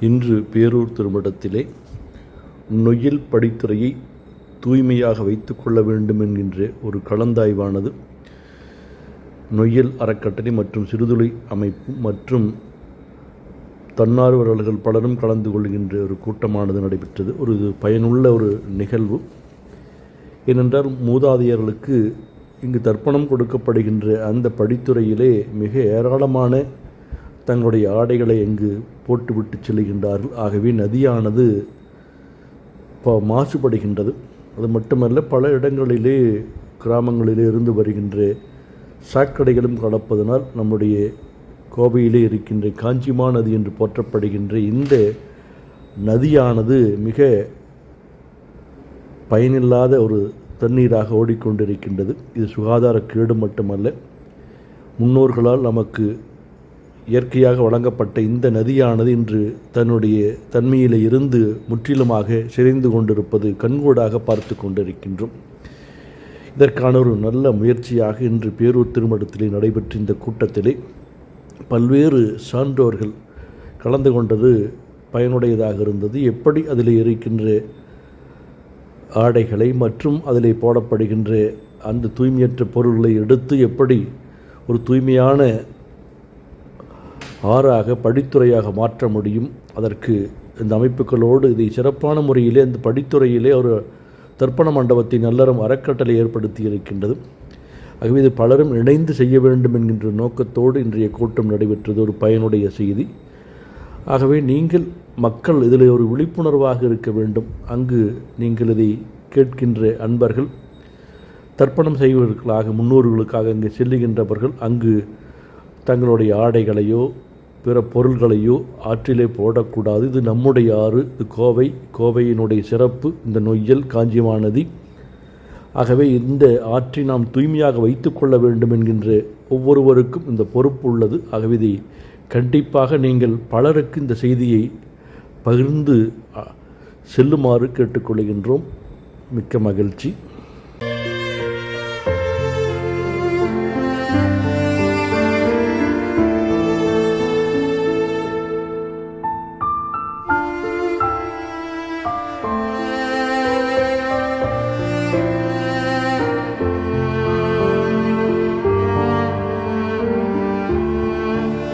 இன்று பேரூர் திருமடத்திலே நொய்யல் படித்துறையை தூய்மையாக வைத்துக்கொள்ள வேண்டும் என்கின்ற ஒரு கலந்தாய்வானது நொய்யல் அறக்கட்டளை மற்றும் சிறுதுளை அமைப்பு மற்றும் தன்னார்வலர்கள் பலரும் கலந்து கொள்கின்ற ஒரு கூட்டமானது நடைபெற்றது. ஒரு பயனுள்ள ஒரு நிகழ்வு. ஏனென்றால் மூதாதையர்களுக்கு இங்கு தர்ப்பணம் கொடுக்கப்படுகின்ற அந்த படித்துறையிலே மிக ஏராளமான தங்களுடைய ஆடைகளை இங்கு போட்டுவிட்டு செல்கின்றார்கள். ஆகவே நதியானது மாசுபடுகின்றது. அது மட்டுமல்ல, பல இடங்களிலே கிராமங்களிலே இருந்து வருகின்ற சாக்கடைகளும் கலப்பதனால் நம்முடைய கோவையிலே இருக்கின்ற காஞ்சிமா நதி என்று போற்றப்படுகின்ற இந்த நதியானது மிக பயனில்லாத ஒரு தண்ணீராக ஓடிக்கொண்டிருக்கின்றது. இது சுகாதார கேடு மட்டுமல்ல, முன்னோர்களால் நமக்கு இயற்கையாக வழங்கப்பட்ட இந்த நதியானது இன்று தன்னுடைய தன்மையில் இருந்து முற்றிலுமாக சிதைந்து கொண்டிருப்பது கண்கூடாக பார்த்து கொண்டிருக்கின்றோம். இதற்கான ஒரு நல்ல முயற்சியாக இன்று பேரூர் திருமடத்திலே நடைபெற்ற இந்த கூட்டத்திலே பல்வேறு சான்றோர்கள் கலந்து கொண்டது பயனுடையதாக இருந்தது. எப்படி அதில் இருக்கின்ற ஆடைகளை மற்றும் அதிலே போடப்படுகின்ற அந்த தூய்மையற்ற பொருள்களை எடுத்து எப்படி ஒரு தூய்மையான ஆறாக படித்துறையாக மாற்ற முடியும், அதற்கு இந்த அமைப்புகளோடு இதை சிறப்பான முறையிலே அந்த படித்துறையிலே ஒரு தர்ப்பண மண்டபத்தை நல்லறம் அறக்கட்டளை ஏற்படுத்தி இருக்கின்றது. ஆகவே இது பலரும் இணைந்து செய்ய வேண்டும் என்கின்ற நோக்கத்தோடு இன்றைய கூட்டம் நடைபெற்றது. ஒரு பயனுடைய செய்தி. ஆகவே நீங்கள் மக்கள் இதில் ஒரு விழிப்புணர்வாக இருக்க வேண்டும். அங்கு நீங்கள் இதை கேட்கின்ற அன்பர்கள், தர்ப்பணம் செய்வதற்காக முன்னோர்களுக்காக அங்கு செல்லுகின்றவர்கள் அங்கு தங்களுடைய ஆடைகளையோ பிற பொருள்களையோ ஆற்றிலே போடக்கூடாது. இது நம்முடைய ஆறு, இது கோவையினுடைய சிறப்பு, இந்த நொய்யல் காஞ்சிமா நதி. ஆகவே இந்த ஆற்றை நாம் தூய்மையாக வைத்து கொள்ள வேண்டும் என்கின்ற ஒவ்வொருவருக்கும் இந்த பொறுப்பு உள்ளது. ஆகவே இதை கண்டிப்பாக நீங்கள் பலருக்கு இந்த செய்தியை பகிர்ந்து செல்லுமாறு கேட்டுக்கொள்கின்றோம். மிக்க மகிழ்ச்சி.